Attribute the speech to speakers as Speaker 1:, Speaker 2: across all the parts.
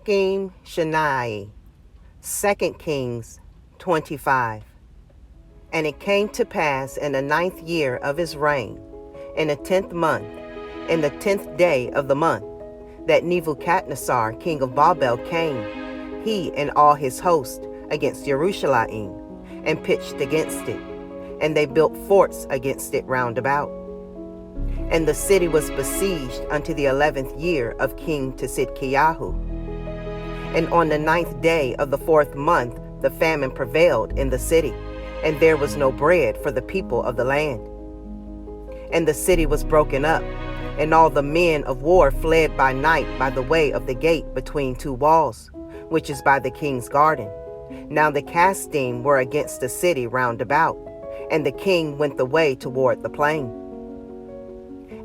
Speaker 1: SHENIY, 2 Kings 25. And it came to pass in the 9th year of his reign, in the 10th month, in the 10th day of the month, that Nebuchadnezzar, king of Babel, came, he and all his host, against Jerusalem, and pitched against it. And they built forts against it round about. And the city was besieged unto the 11th year of King Tzidkiyahu. And on the 9th day of the 4th month the famine prevailed in the city, and there was no bread for the people of the land. And the city was broken up, and all the men of war fled by night by the way of the gate between two walls, which is by the king's garden. Now the Casdim were against the city round about, and the king went the way toward the plain.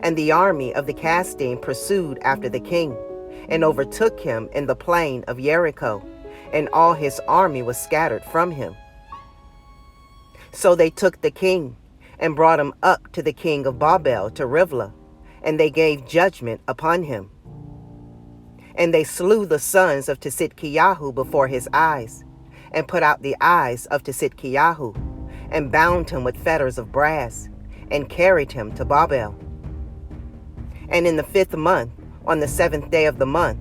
Speaker 1: And the army of the Casdim pursued after the king, and overtook him in the plain of Jericho, and all his army was scattered from him. So they took the king, and brought him up to the king of Babel to Rivlah, and they gave judgment upon him. And they slew the sons of Tzidkiyahu before his eyes, and put out the eyes of Tzidkiyahu, and bound him with fetters of brass, and carried him to Babel. And in the 5th month, on the 7th day of the month,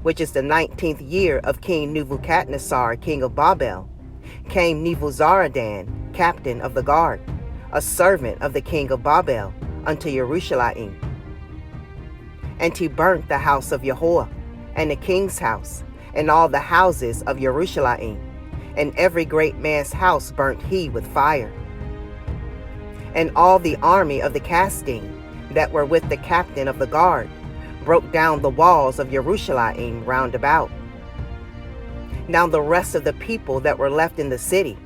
Speaker 1: which is the 19th year of King Nebuchadnezzar, king of Babel, came Nebuzaradan, captain of the guard, a servant of the king of Babel, unto Jerusalem. And he burnt the house of Yahweh, and the king's house, and all the houses of Jerusalem, and every great man's house burnt he with fire. And all the army of the Casdim that were with the captain of the guard broke down the walls of Jerusalem round about. Now the rest of the people that were left in the city,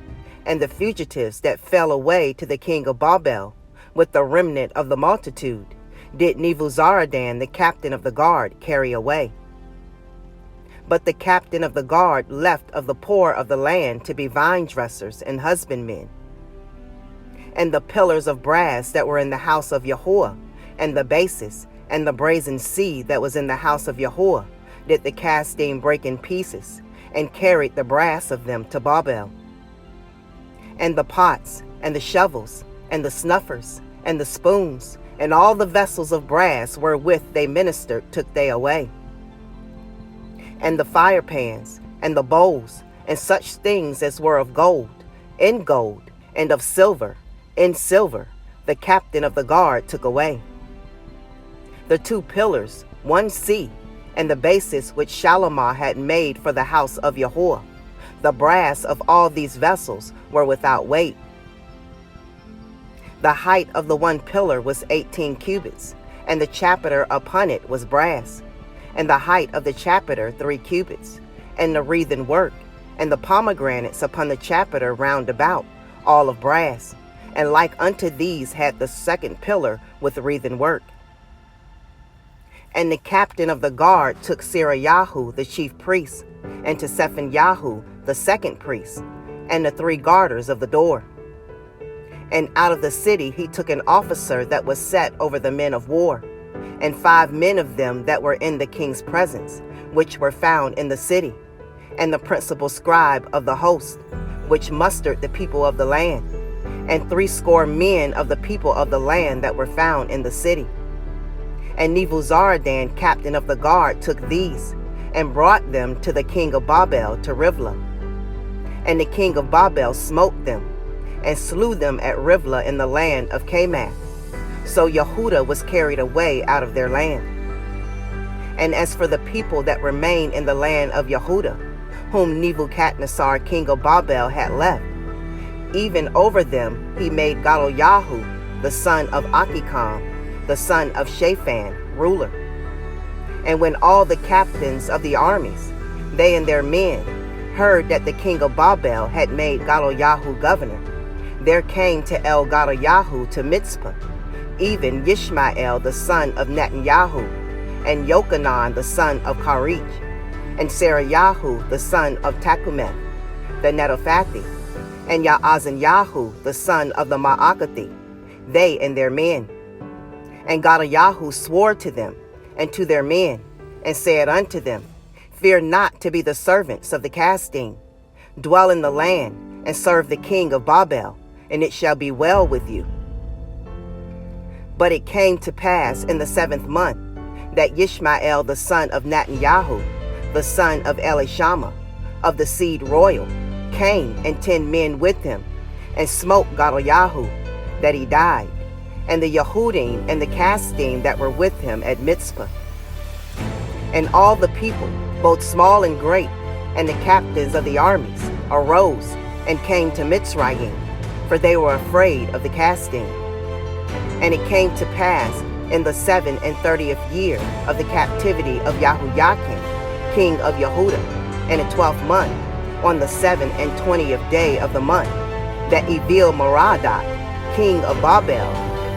Speaker 1: and the fugitives that fell away to the king of Babel, with the remnant of the multitude, did Nebuzaradan the captain of the guard carry away. But the captain of the guard left of the poor of the land to be vine dressers and husbandmen. And the pillars of brass that were in the house of Yahweh, and the bases, and the brazen sea that was in the house of Yahweh, did the Casdim break in pieces, and carried the brass of them to Babel. And the pots, and the shovels, and the snuffers, and the spoons, and all the vessels of brass wherewith they ministered took they away. And the firepans, and the bowls, and such things as were of gold, in gold, and of silver, in silver, the captain of the guard took away. The 2 pillars, 1 sea, and the bases which Shalimah had made for the house of Yahweh, the brass of all these vessels were without weight. The height of the 1 pillar was 18 cubits, and the chapiter upon it was brass, and the height of the chapiter 3 cubits, and the wreathen work, and the pomegranates upon the chapiter round about, all of brass, and like unto these had the 2nd pillar with wreathen work. And the captain of the guard took Serayahu the chief priest, and to Zephaniah the 2nd priest, and the 3 guarders of the door. And out of the city he took an officer that was set over the men of war, and 5 men of them that were in the king's presence, which were found in the city, and the principal scribe of the host, which mustered the people of the land, and 60 men of the people of the land that were found in the city. And Nebuzaradan, captain of the guard, took these, and brought them to the king of Babel to Rivlah. And the king of Babel smote them, and slew them at Rivlah in the land of Chamath. So Yehudah was carried away out of their land. And as for the people that remained in the land of Yehudah, whom Nebuchadnezzar king of Babel had left, even over them he made Gedaliah the son of Achikam, the son of Shaphan, ruler. And when all the captains of the armies, they and their men, heard that the king of Babel had made Gedaliah governor, there came to Gedaliah to Mitzpah, even Ishmael the son of Netanyahu, and Yochanan the son of Karich, and Serayahu the son of Tachumeth, the Netophathi, and Yaazaniah the son of the Maakathi, they and their men. And Gedaliah swore to them and to their men, and said unto them, Fear not to be the servants of the casting. Dwell in the land, and serve the king of Babel, and it shall be well with you. But it came to pass in the 7th month, that Ishmael the son of Netanyahu, the son of Elishama, of the seed royal, came, and 10 men with him, and smote Gedaliah, that he died, and the Yehudim and the Casdim that were with him at Mizpah. And all the people, both small and great, and the captains of the armies, arose and came to Mitzrayim, for they were afraid of the Casdim. And it came to pass in the 37th year of the captivity of Jehoiakim, king of Yehuda, in the 12th month, on the 27th day of the month, that Evil-Merodach, king of Babel,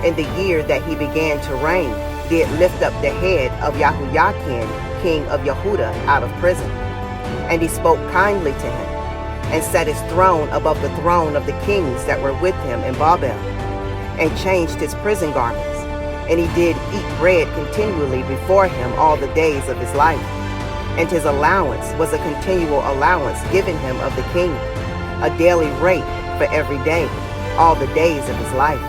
Speaker 1: in the year that he began to reign, did lift up the head of Jehoiakim, king of Yehuda, out of prison. And he spoke kindly to him, and set his throne above the throne of the kings that were with him in Babel, and changed his prison garments. And he did eat bread continually before him all the days of his life. And his allowance was a continual allowance given him of the king, a daily rate for every day, all the days of his life.